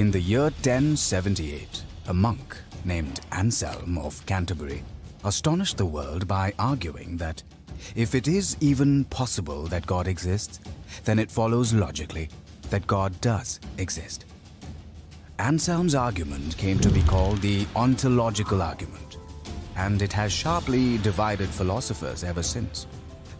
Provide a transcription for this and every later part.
In the year 1078, a monk named Anselm of Canterbury astonished the world by arguing that if it is even possible that God exists, then it follows logically that God does exist. Anselm's argument came to be called the ontological argument, and it has sharply divided philosophers ever since.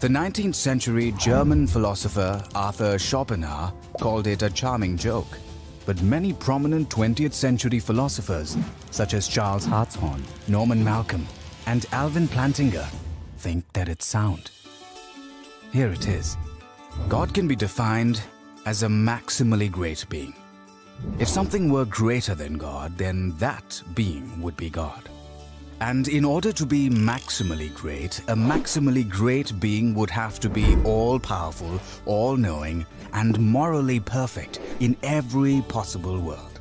The 19th century German philosopher Arthur Schopenhauer called it a charming joke, but many prominent 20th century philosophers such as Charles Hartshorne, Norman Malcolm, and Alvin Plantinga think that it's sound. Here it is. God can be defined as a maximally great being. If something were greater than God, then that being would be God. And in order to be maximally great, a maximally great being would have to be all-powerful, all-knowing, and morally perfect in every possible world.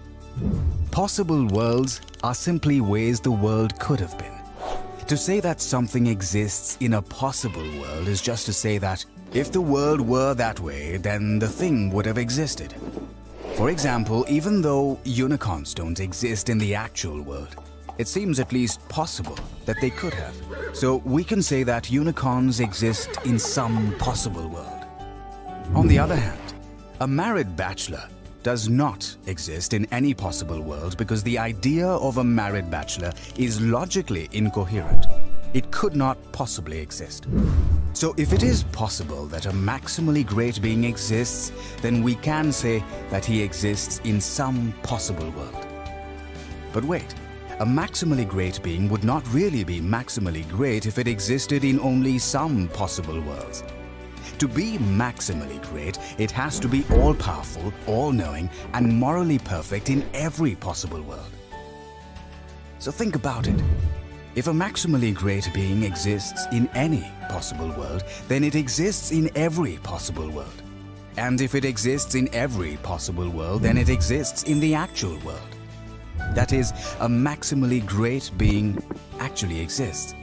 Possible worlds are simply ways the world could have been. To say that something exists in a possible world is just to say that if the world were that way, then the thing would have existed. For example, even though unicorns don't exist in the actual world, it seems at least possible that they could have. So we can say that unicorns exist in some possible world. On the other hand, a married bachelor does not exist in any possible world because the idea of a married bachelor is logically incoherent. It could not possibly exist. So if it is possible that a maximally great being exists, then we can say that he exists in some possible world. But wait, a maximally great being would not really be maximally great if it existed in only some possible worlds. To be maximally great, it has to be all-powerful, all-knowing, and morally perfect in every possible world. So think about it. If a maximally great being exists in any possible world, then it exists in every possible world. And if it exists in every possible world, then it exists in the actual world. That is, a maximally great being actually exists.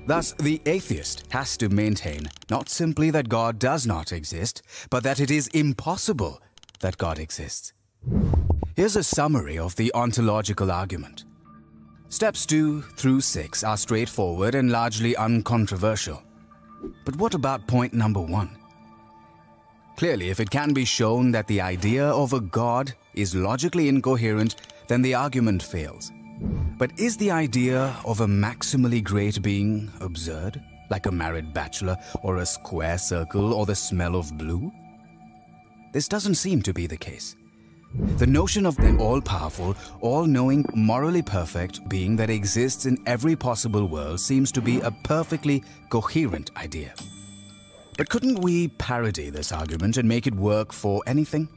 Thus, the atheist has to maintain not simply that God does not exist, but that it is impossible that God exists. Here's a summary of the ontological argument. Steps 2 through 6 are straightforward and largely uncontroversial. But what about point number 1? Clearly, if it can be shown that the idea of a God is logically incoherent, then the argument fails. But is the idea of a maximally great being absurd, like a married bachelor or a square circle or the smell of blue? This doesn't seem to be the case. The notion of an all-powerful, all-knowing, morally perfect being that exists in every possible world seems to be a perfectly coherent idea. But couldn't we parody this argument and make it work for anything?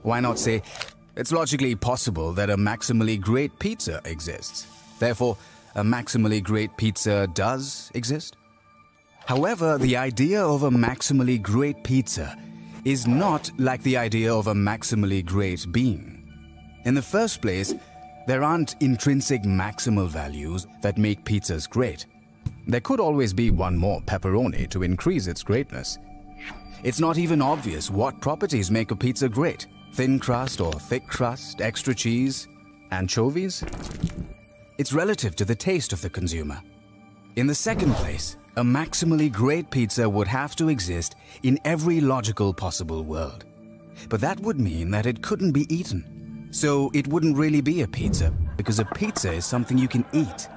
Why not say, it's logically possible that a maximally great pizza exists. Therefore, a maximally great pizza does exist? However, the idea of a maximally great pizza is not like the idea of a maximally great being. In the first place, there aren't intrinsic maximal values that make pizzas great. There could always be one more pepperoni to increase its greatness. It's not even obvious what properties make a pizza great. Thin crust or thick crust, extra cheese, anchovies? It's relative to the taste of the consumer. In the second place, a maximally great pizza would have to exist in every logical possible world. But that would mean that it couldn't be eaten. So it wouldn't really be a pizza, because a pizza is something you can eat.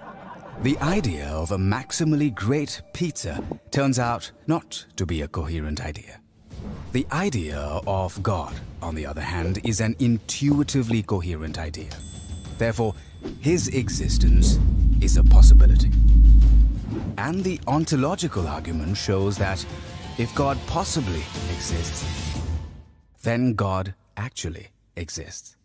The idea of a maximally great pizza turns out not to be a coherent idea. The idea of God, on the other hand, is an intuitively coherent idea. Therefore, his existence is a possibility. And the ontological argument shows that if God possibly exists, then God actually exists.